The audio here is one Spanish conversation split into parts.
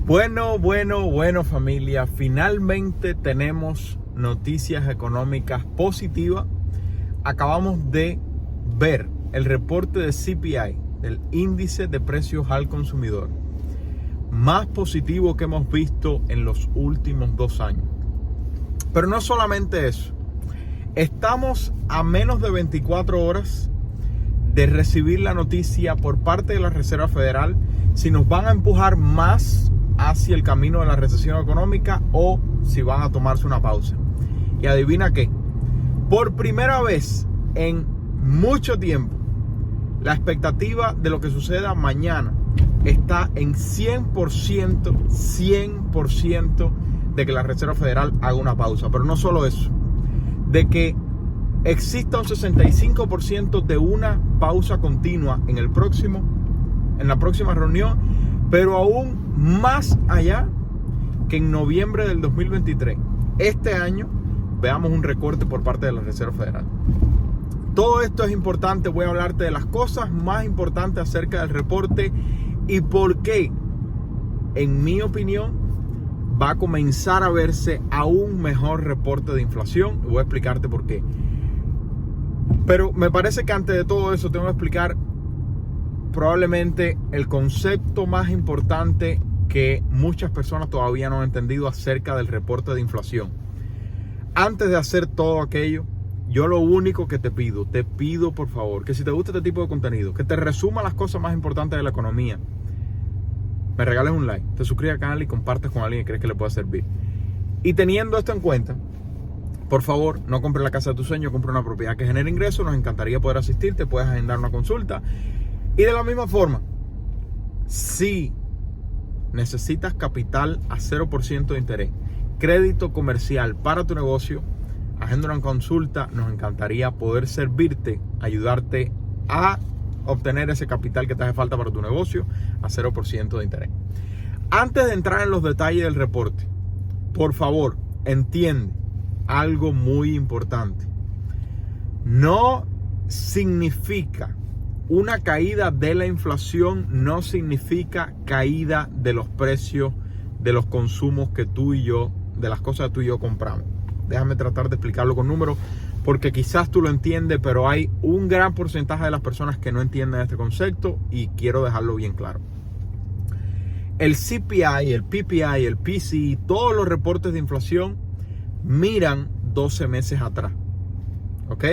Bueno, familia. Finalmente tenemos noticias económicas positivas. Acabamos de ver el reporte de CPI, del índice de precios al consumidor, más positivo que hemos visto en los últimos 2 años. Pero no solamente eso. Estamos a menos de 24 horas de recibir la noticia por parte de la Reserva Federal si nos van a empujar más hacia el camino de la recesión económica o si van a tomarse una pausa. Y adivina qué, por primera vez en mucho tiempo, la expectativa de lo que suceda mañana está en 100% de que la Reserva Federal haga una pausa. Pero no solo eso, de que exista un 65% de una pausa continua en la próxima reunión, pero aún más allá que en noviembre del 2023. Este año veamos un recorte por parte de la Reserva Federal. Todo esto es importante. Voy a hablarte de las cosas más importantes acerca del reporte y por qué, en mi opinión, va a comenzar a verse aún mejor reporte de inflación. Voy a explicarte por qué. Pero me parece que antes de todo eso tengo que explicar probablemente el concepto más importante que muchas personas todavía no han entendido acerca del reporte de inflación. Antes de hacer todo aquello, yo lo único que te pido por favor, que si te gusta este tipo de contenido, que te resuma las cosas más importantes de la economía, me regales un like, te suscribes al canal y compartes con alguien que crees que le pueda servir. Y teniendo esto en cuenta, por favor, no compres la casa de tu sueño, compra una propiedad que genere ingresos. Nos encantaría poder asistirte, puedes agendar una consulta. Y de la misma forma, si necesitas capital a 0% de interés, crédito comercial para tu negocio, agenda una consulta. Nos encantaría poder servirte, ayudarte a obtener ese capital que te hace falta para tu negocio a 0% de interés. Antes de entrar en los detalles del reporte, por favor, entiende algo muy importante. No significa una caída de la inflación, no significa caída de los precios de los consumos que tú y yo, de las cosas que tú y yo compramos. Déjame tratar de explicarlo con números, porque quizás tú lo entiendes, pero hay un gran porcentaje de las personas que no entienden este concepto y quiero dejarlo bien claro. El CPI, el PPI, el PCE, todos los reportes de inflación miran 12 meses atrás. ¿Ok?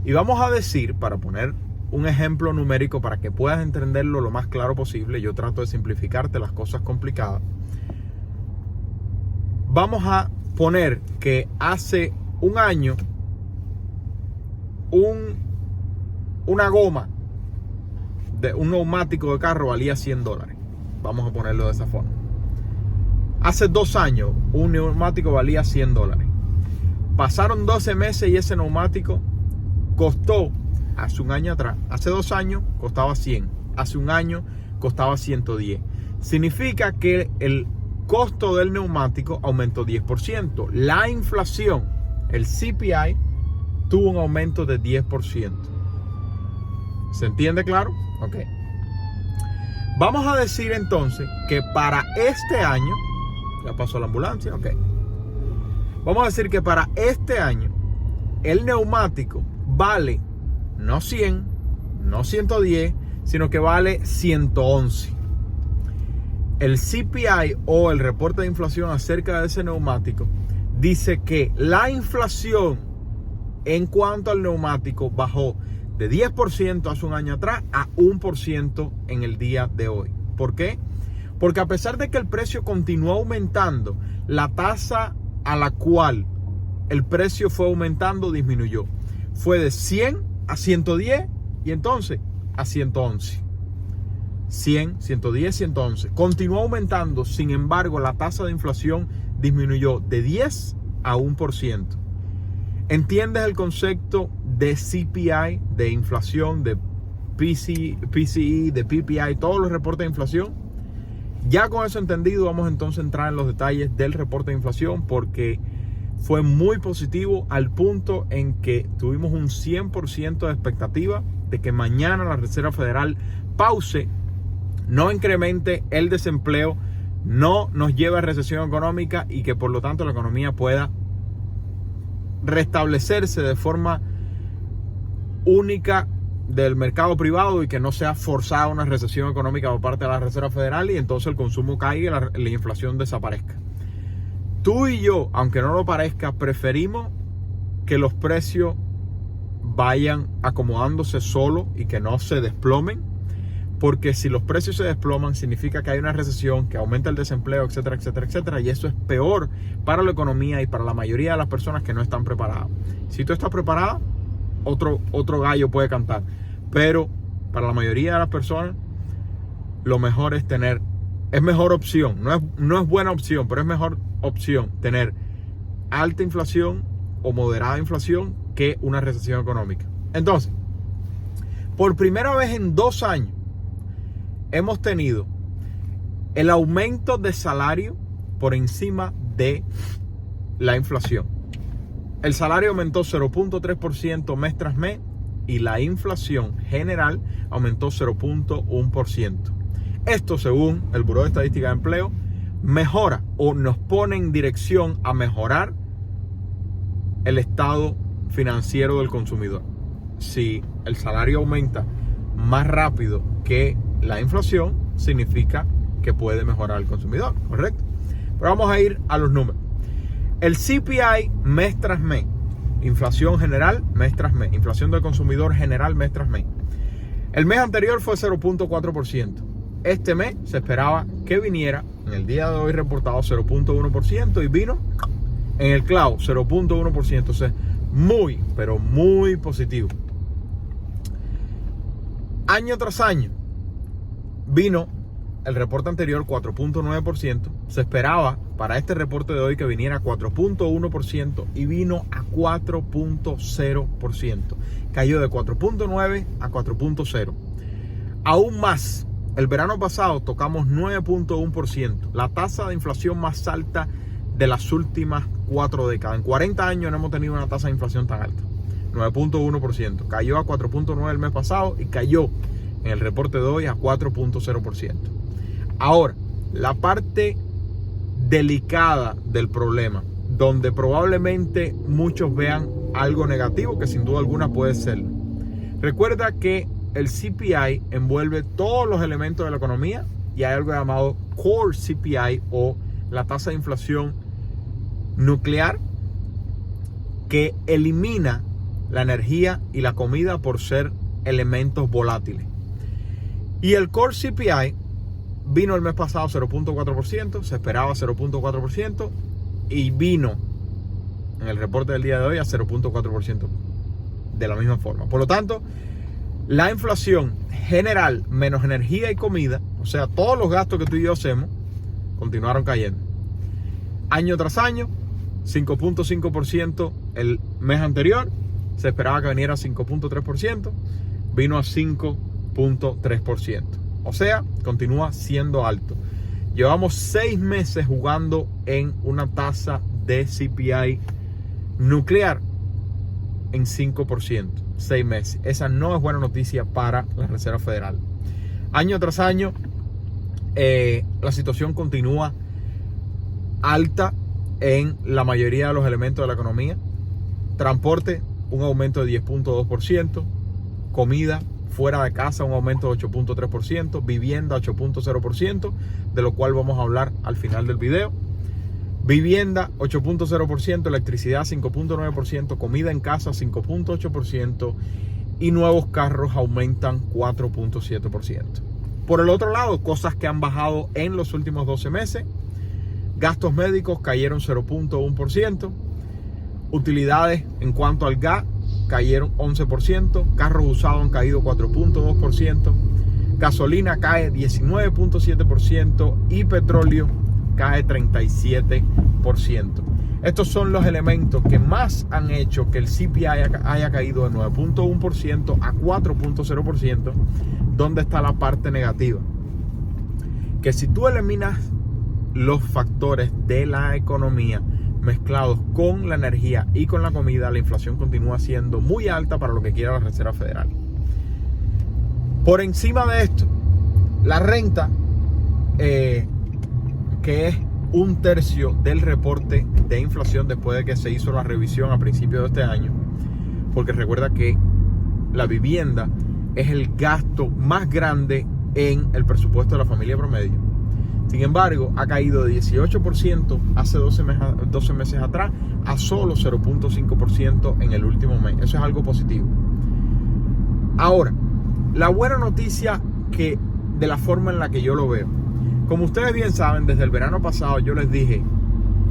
Y vamos a decir, para poner un ejemplo numérico para que puedas entenderlo lo más claro posible, yo trato de simplificarte las cosas complicadas. Vamos a poner que hace un año una goma de un neumático de carro valía $100. Vamos a ponerlo de esa forma. Hace 2 años un neumático valía $100. Pasaron 12 meses y ese neumático costó, hace un año atrás, hace 2 años costaba 100, hace un año costaba 110. Significa que el costo del neumático aumentó 10%. La inflación, el CPI, tuvo un aumento de 10%. ¿Se entiende claro? Ok. Vamos a decir entonces que para este año, ya pasó la ambulancia, ok. Vamos a decir que para este año el neumático vale no 100, no 110, sino que vale 111. El CPI o el reporte de inflación acerca de ese neumático dice que la inflación en cuanto al neumático bajó de 10% hace un año atrás a 1% en el día de hoy. ¿Por qué? Porque a pesar de que el precio continuó aumentando, la tasa a la cual el precio fue aumentando disminuyó. Fue de 100 a 110 y entonces a 111. 100, 110, 111. Continuó aumentando, sin embargo, la tasa de inflación disminuyó de 10 a 1%. ¿Entiendes el concepto de CPI, de inflación, de PCE, de PPI, todos los reportes de inflación? Ya con eso entendido, vamos entonces a entrar en los detalles del reporte de inflación, porque fue muy positivo al punto en que tuvimos un 100% de expectativa de que mañana la Reserva Federal pause, no incremente el desempleo, no nos lleve a recesión económica y que por lo tanto la economía pueda restablecerse de forma única del mercado privado y que no sea forzada una recesión económica por parte de la Reserva Federal y entonces el consumo caiga y la inflación desaparezca. Tú y yo, aunque no lo parezca, preferimos que los precios vayan acomodándose solo y que no se desplomen, porque si los precios se desploman significa que hay una recesión, que aumenta el desempleo, etcétera, etcétera, etcétera, y eso es peor para la economía y para la mayoría de las personas que no están preparadas. Si tú estás preparada, otro gallo puede cantar, pero para la mayoría de las personas lo mejor es mejor opción, no es buena opción, pero es mejor opción tener alta inflación o moderada inflación que una recesión económica. Entonces, por primera vez en 2 años hemos tenido el aumento de salario por encima de la inflación. El salario aumentó 0.3% mes tras mes y la inflación general aumentó 0.1%. Esto, según el Buró de Estadística de Empleo, mejora o nos pone en dirección a mejorar el estado financiero del consumidor. Si el salario aumenta más rápido que la inflación, significa que puede mejorar el consumidor, ¿correcto? Pero vamos a ir a los números. El CPI mes tras mes, inflación general mes tras mes, inflación del consumidor general mes tras mes. El mes anterior fue 0.4%. Este mes se esperaba que viniera, en el día de hoy reportado 0.1% y vino en el clavo, 0.1%. O sea, muy, pero muy positivo. Año tras año vino el reporte anterior 4.9%. Se esperaba para este reporte de hoy que viniera 4.1% y vino a 4.0%. Cayó de 4.9 a 4.0. Aún más, el verano pasado tocamos 9.1%, la tasa de inflación más alta de las últimas 4 décadas. En 40 años no hemos tenido una tasa de inflación tan alta. 9.1%. Cayó a 4.9 el mes pasado y cayó en el reporte de hoy a 4.0%. Ahora, la parte delicada del problema, donde probablemente muchos vean algo negativo, que sin duda alguna puede serlo. Recuerda que el CPI envuelve todos los elementos de la economía y hay algo llamado Core CPI o la tasa de inflación nuclear, que elimina la energía y la comida por ser elementos volátiles. Y el Core CPI vino el mes pasado 0.4%, se esperaba 0.4% y vino en el reporte del día de hoy a 0.4% de la misma forma. Por lo tanto, la inflación general menos energía y comida, o sea, todos los gastos que tú y yo hacemos, continuaron cayendo. Año tras año, 5.5% el mes anterior, se esperaba que viniera a 5.3%, vino a 5.3%. O sea, continúa siendo alto. Llevamos 6 meses jugando en una tasa de CPI nuclear en 5%. 6 meses. Esa no es buena noticia para la Reserva Federal. Año tras año, la situación continúa alta en la mayoría de los elementos de la economía. Transporte, un aumento de 10.2%. Comida fuera de casa, un aumento de 8.3%. Vivienda, 8.0%, de lo cual vamos a hablar al final del video. Vivienda, 8.0%, electricidad, 5.9%, comida en casa, 5.8% y nuevos carros aumentan 4.7%. Por el otro lado, cosas que han bajado en los últimos 12 meses. Gastos médicos cayeron 0.1%. Utilidades en cuanto al gas cayeron 11%. Carros usados han caído 4.2%. Gasolina cae 19.7% y petróleo cae 37%. Estos son los elementos que más han hecho que el CPI haya caído de 9.1% a 4.0%. ¿Dónde está la parte negativa? Que si tú eliminas los factores de la economía mezclados con la energía y con la comida, la inflación continúa siendo muy alta para lo que quiera la Reserva Federal. Por encima de esto, la renta que es 1/3 del reporte de inflación después de que se hizo la revisión a principios de este año, porque recuerda que la vivienda es el gasto más grande en el presupuesto de la familia promedio. Sin embargo, ha caído de 18% hace 12 meses atrás a solo 0.5% en el último mes. Eso es algo positivo. Ahora, la buena noticia que de la forma en la que yo lo veo, como ustedes bien saben, desde el verano pasado yo les dije,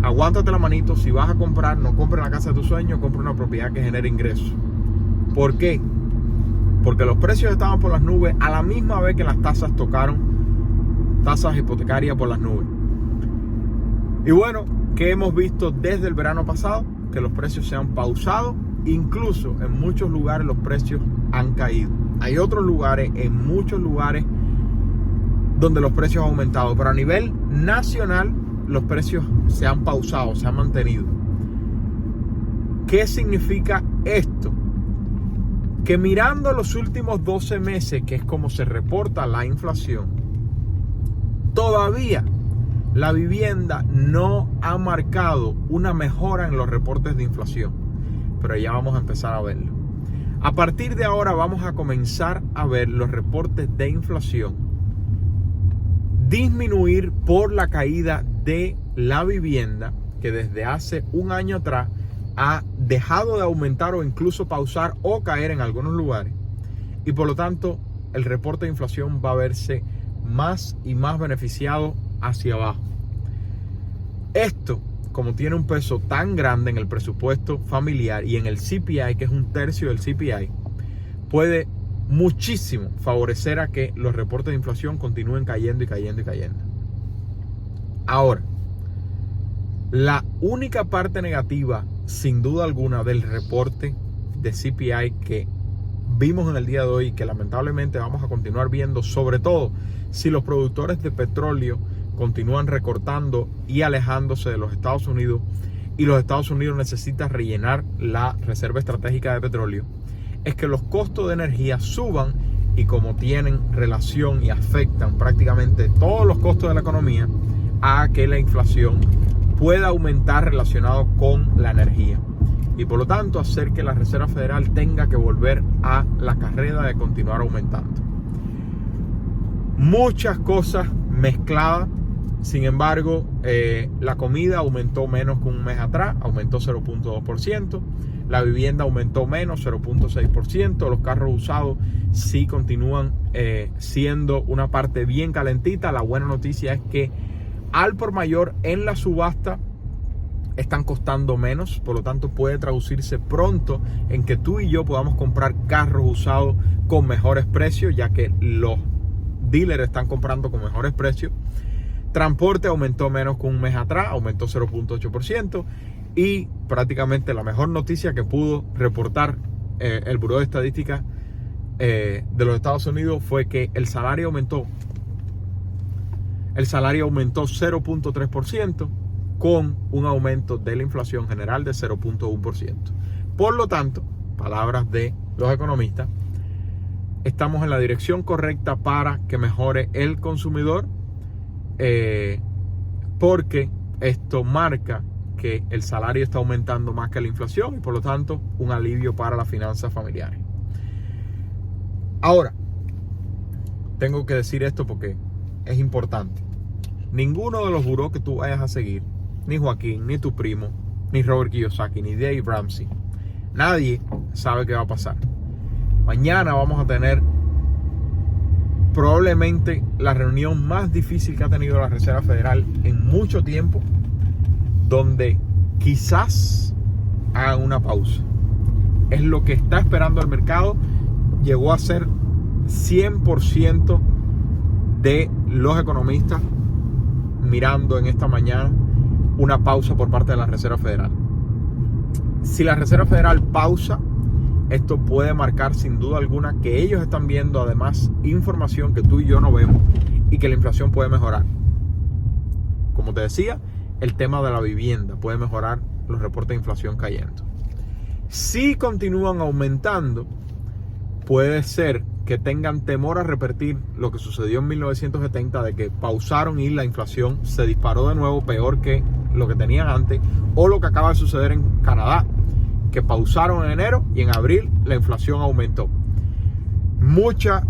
aguántate la manito, si vas a comprar, no compres la casa de tus sueños, compra una propiedad que genere ingresos. ¿Por qué? Porque los precios estaban por las nubes a la misma vez que las tasas tocaron, tasas hipotecarias por las nubes. Y bueno, ¿qué hemos visto desde el verano pasado? Que los precios se han pausado, incluso en muchos lugares los precios han caído. Hay otros lugares, en muchos lugares, donde los precios han aumentado, pero a nivel nacional los precios se han pausado, se han mantenido. ¿Qué significa esto? Que mirando los últimos 12 meses, que es como se reporta la inflación, todavía la vivienda no ha marcado una mejora en los reportes de inflación, pero ya vamos a empezar a verlo. A partir de ahora vamos a comenzar a ver los reportes de inflación disminuir por la caída de la vivienda, que desde hace un año atrás ha dejado de aumentar o incluso pausar o caer en algunos lugares, y por lo tanto el reporte de inflación va a verse más y más beneficiado hacia abajo. Esto, como tiene un peso tan grande en el presupuesto familiar y en el CPI, que es 1/3 del CPI, puede muchísimo favorecer a que los reportes de inflación continúen cayendo y cayendo y cayendo. Ahora, la única parte negativa, sin duda alguna, del reporte de CPI que vimos en el día de hoy, que lamentablemente vamos a continuar viendo, sobre todo si los productores de petróleo continúan recortando y alejándose de los Estados Unidos, y los Estados Unidos necesitan rellenar la reserva estratégica de petróleo, es que los costos de energía suban, y como tienen relación y afectan prácticamente todos los costos de la economía, a que la inflación pueda aumentar relacionado con la energía, y por lo tanto hacer que la Reserva Federal tenga que volver a la carrera de continuar aumentando. Muchas cosas mezcladas. Sin embargo, la comida aumentó menos que un mes atrás, aumentó 0.2%. La vivienda aumentó menos, 0.6%. Los carros usados sí continúan siendo una parte bien calentita. La buena noticia es que al por mayor en la subasta están costando menos. Por lo tanto, puede traducirse pronto en que tú y yo podamos comprar carros usados con mejores precios, ya que los dealers están comprando con mejores precios. Transporte aumentó menos que un mes atrás, aumentó 0.8%. Y prácticamente la mejor noticia que pudo reportar el Buró de Estadística de los Estados Unidos fue que el salario aumentó. El salario aumentó 0.3%, con un aumento de la inflación general de 0.1%. Por lo tanto, palabras de los economistas, estamos en la dirección correcta para que mejore el consumidor, porque esto marca que el salario está aumentando más que la inflación, y por lo tanto un alivio para las finanzas familiares. Ahora, tengo que decir esto porque es importante. Ninguno de los burós que tú vayas a seguir, ni Joaquín, ni tu primo, ni Robert Kiyosaki, ni Dave Ramsey, nadie sabe qué va a pasar. Mañana vamos a tener probablemente la reunión más difícil que ha tenido la Reserva Federal en mucho tiempo, donde quizás hagan una pausa. Es lo que está esperando el mercado. Llegó a ser 100% de los economistas mirando en esta mañana una pausa por parte de la Reserva Federal. Si la Reserva Federal pausa, esto puede marcar sin duda alguna que ellos están viendo además información que tú y yo no vemos, y que la inflación puede mejorar. Como te decía, el tema de la vivienda puede mejorar los reportes de inflación cayendo. Si continúan aumentando, puede ser que tengan temor a repetir lo que sucedió en 1970, de que pausaron y la inflación se disparó de nuevo peor que lo que tenían antes, o lo que acaba de suceder en Canadá, que pausaron en enero y en abril la inflación aumentó. Mucha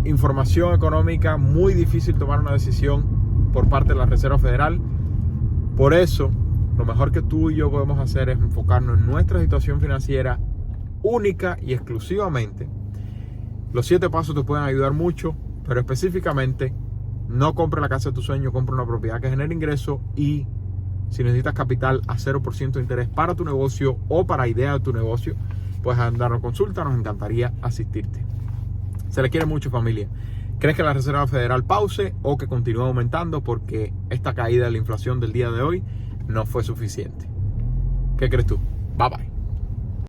información económica, muy difícil tomar una decisión por parte de la Reserva Federal. Por eso, lo mejor que tú y yo podemos hacer es enfocarnos en nuestra situación financiera única y exclusivamente. Los 7 pasos te pueden ayudar mucho, pero específicamente no compre la casa de tu sueño, compra una propiedad que genere ingreso, y si necesitas capital a 0% de interés para tu negocio o para idea de tu negocio, puedes darnos consulta, nos encantaría asistirte. Se le quiere mucho, familia. ¿Crees que la Reserva Federal pause o que continúe aumentando porque esta caída de la inflación del día de hoy no fue suficiente? ¿Qué crees tú? Bye bye.